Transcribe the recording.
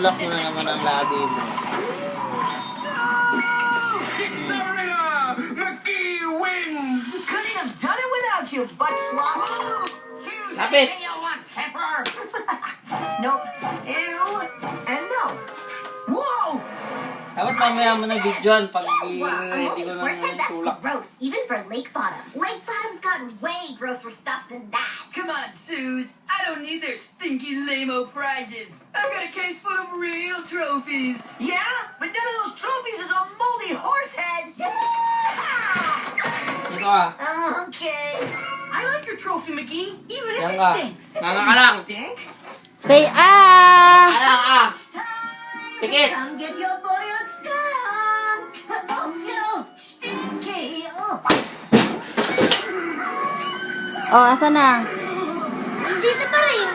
Tinulak mo na naman ang labi mo. Victoria! McGee wins! Couldn't have done it without you, butt slop. Lapit! You want pepper? Nope. Ew. And no. Whoa! Dapat mamaya mo na videoan pag i-ready ko na Worse said yung that's tulak. gross, even for Lake Bottom. Lake Bottom's got way grosser stuff than that. Come on, Suze. I don't need their stinky lame-o prizes. I've got a case full of real trophies. Yeah? But none of those trophies is a moldy horse head. Dito ka. Okay. I like your trophy, McGee, even if Yan it ka. stinks. Nanga ka lang. Stink? Say ah! Alang ah! Pikit! Come get your boiled skunk. Oh no, stinky. Oh. Oh, asa na? Dito pa rin.